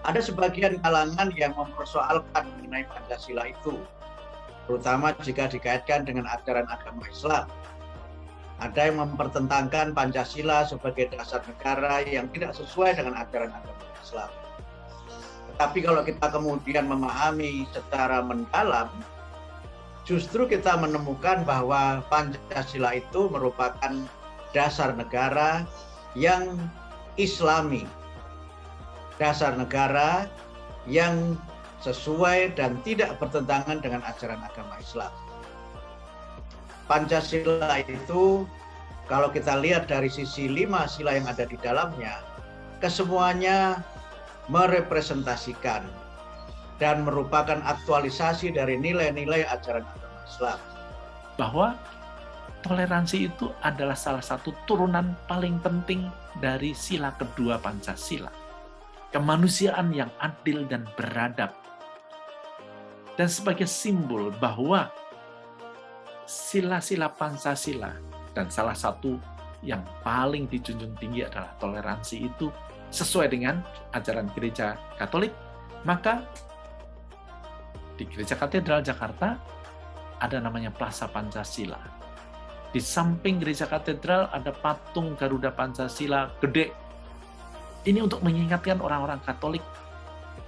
Ada sebagian kalangan yang mempersoalkan mengenai Pancasila itu, terutama jika dikaitkan dengan ajaran agama Islam. Ada yang mempertentangkan Pancasila sebagai dasar negara yang tidak sesuai dengan ajaran agama Islam. Tetapi kalau kita kemudian memahami secara mendalam, justru kita menemukan bahwa Pancasila itu merupakan dasar negara yang Islami, dasar negara yang sesuai dan tidak bertentangan dengan ajaran agama Islam. Pancasila itu kalau kita lihat dari sisi 5 sila yang ada di dalamnya, kesemuanya merepresentasikan dan merupakan aktualisasi dari nilai-nilai ajaran agama Islam. Bahwa toleransi itu adalah salah satu turunan paling penting dari sila kedua Pancasila. Kemanusiaan yang adil dan beradab. Dan sebagai simbol bahwa sila-sila Pancasila dan salah satu yang paling dijunjung tinggi adalah toleransi itu sesuai dengan ajaran Gereja Katolik, maka di Gereja Katedral Jakarta ada namanya Plaza Pancasila. Di samping Gereja Katedral ada patung Garuda Pancasila gede. Ini untuk mengingatkan orang-orang Katolik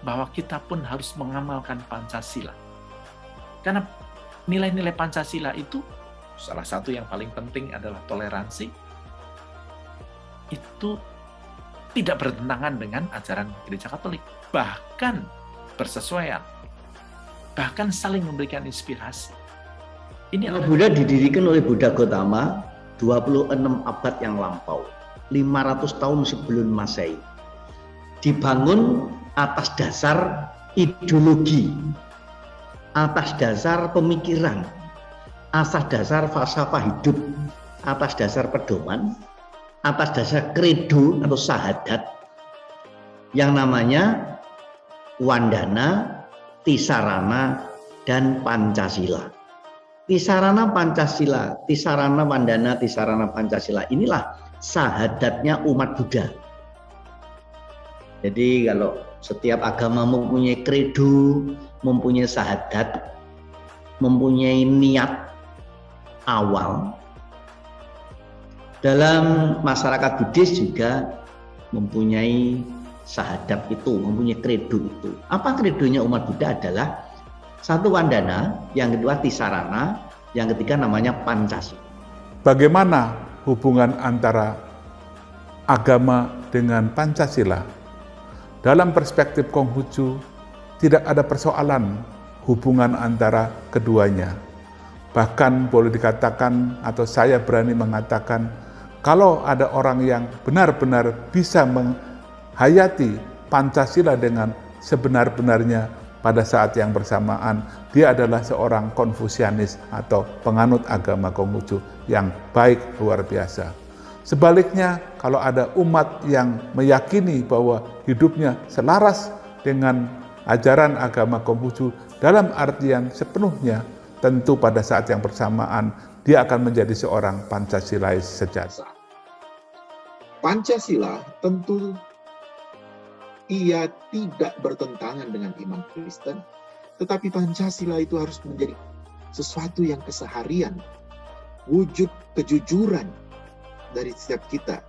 bahwa kita pun harus mengamalkan Pancasila. Karena nilai-nilai Pancasila itu, salah satu yang paling penting adalah toleransi, itu tidak bertentangan dengan ajaran Gereja Katolik. Bahkan bersesuaian. Bahkan saling memberikan inspirasi. Ini Buddha didirikan oleh Buddha Gautama 26 abad yang lampau, 500 tahun sebelum Masehi. Dibangun atas dasar ideologi, atas dasar pemikiran, atas dasar falsafah hidup, atas dasar pedoman, atas dasar kredo atau sahadat yang namanya Wandana, Tisarana, dan Pancasila. Tisarana Pancasila, Tisarana Wandana, Tisarana Pancasila, inilah sahadatnya umat Buddha. Jadi kalau setiap agama mempunyai kredo, mempunyai sahadat, mempunyai niat awal. Dalam masyarakat Buddhis juga mempunyai sahadat itu, mempunyai kredo itu. Apa kredonya umat Buddha adalah satu Wandana, yang kedua Tisarana, yang ketiga namanya Pancasila. Bagaimana hubungan antara agama dengan Pancasila? Dalam perspektif Konghucu, tidak ada persoalan hubungan antara keduanya. Bahkan boleh dikatakan, atau saya berani mengatakan, kalau ada orang yang benar-benar bisa menghayati Pancasila dengan sebenar-benarnya pada saat yang bersamaan, dia adalah seorang Konfusianis atau penganut agama Konghucu yang baik luar biasa. Sebaliknya, kalau ada umat yang meyakini bahwa hidupnya selaras dengan ajaran agama Konghucu dalam artian sepenuhnya, tentu pada saat yang bersamaan dia akan menjadi seorang Pancasilais sejati. Pancasila tentu ia tidak bertentangan dengan iman Kristen, tetapi Pancasila itu harus menjadi sesuatu yang keseharian, wujud kejujuran dari setiap kita.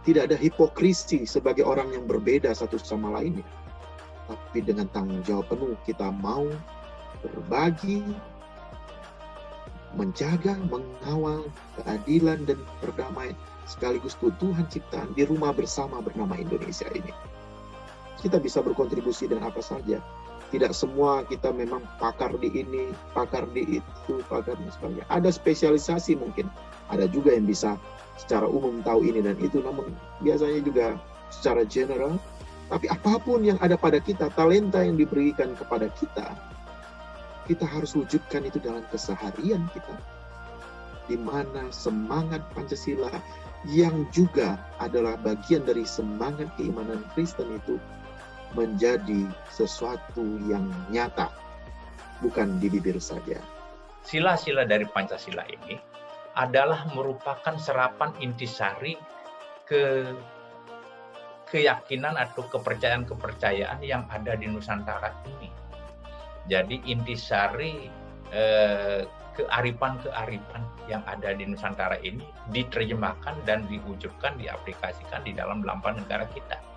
Tidak ada hipokrisi sebagai orang yang berbeda satu sama lainnya, tapi dengan tanggung jawab penuh kita mau berbagi, menjaga, mengawal keadilan dan perdamaian sekaligus keutuhan ciptaan di rumah bersama bernama Indonesia ini. Kita bisa berkontribusi dengan apa saja. Tidak semua kita memang pakar di ini, pakar di itu, pakar di sebagainya. Ada spesialisasi mungkin. Ada juga yang bisa secara umum tahu ini dan itu, namun biasanya juga secara general. Tapi apapun yang ada pada kita, talenta yang diberikan kepada kita, kita harus wujudkan itu dalam keseharian kita. Di mana semangat Pancasila yang juga adalah bagian dari semangat keimanan Kristen itu menjadi sesuatu yang nyata, bukan di bibir saja. Sila-sila dari Pancasila ini adalah merupakan serapan intisari keyakinan atau kepercayaan-kepercayaan yang ada di Nusantara ini. Jadi intisari kearifan-kearifan yang ada di Nusantara ini diterjemahkan dan diwujudkan, diaplikasikan di dalam lambang negara kita.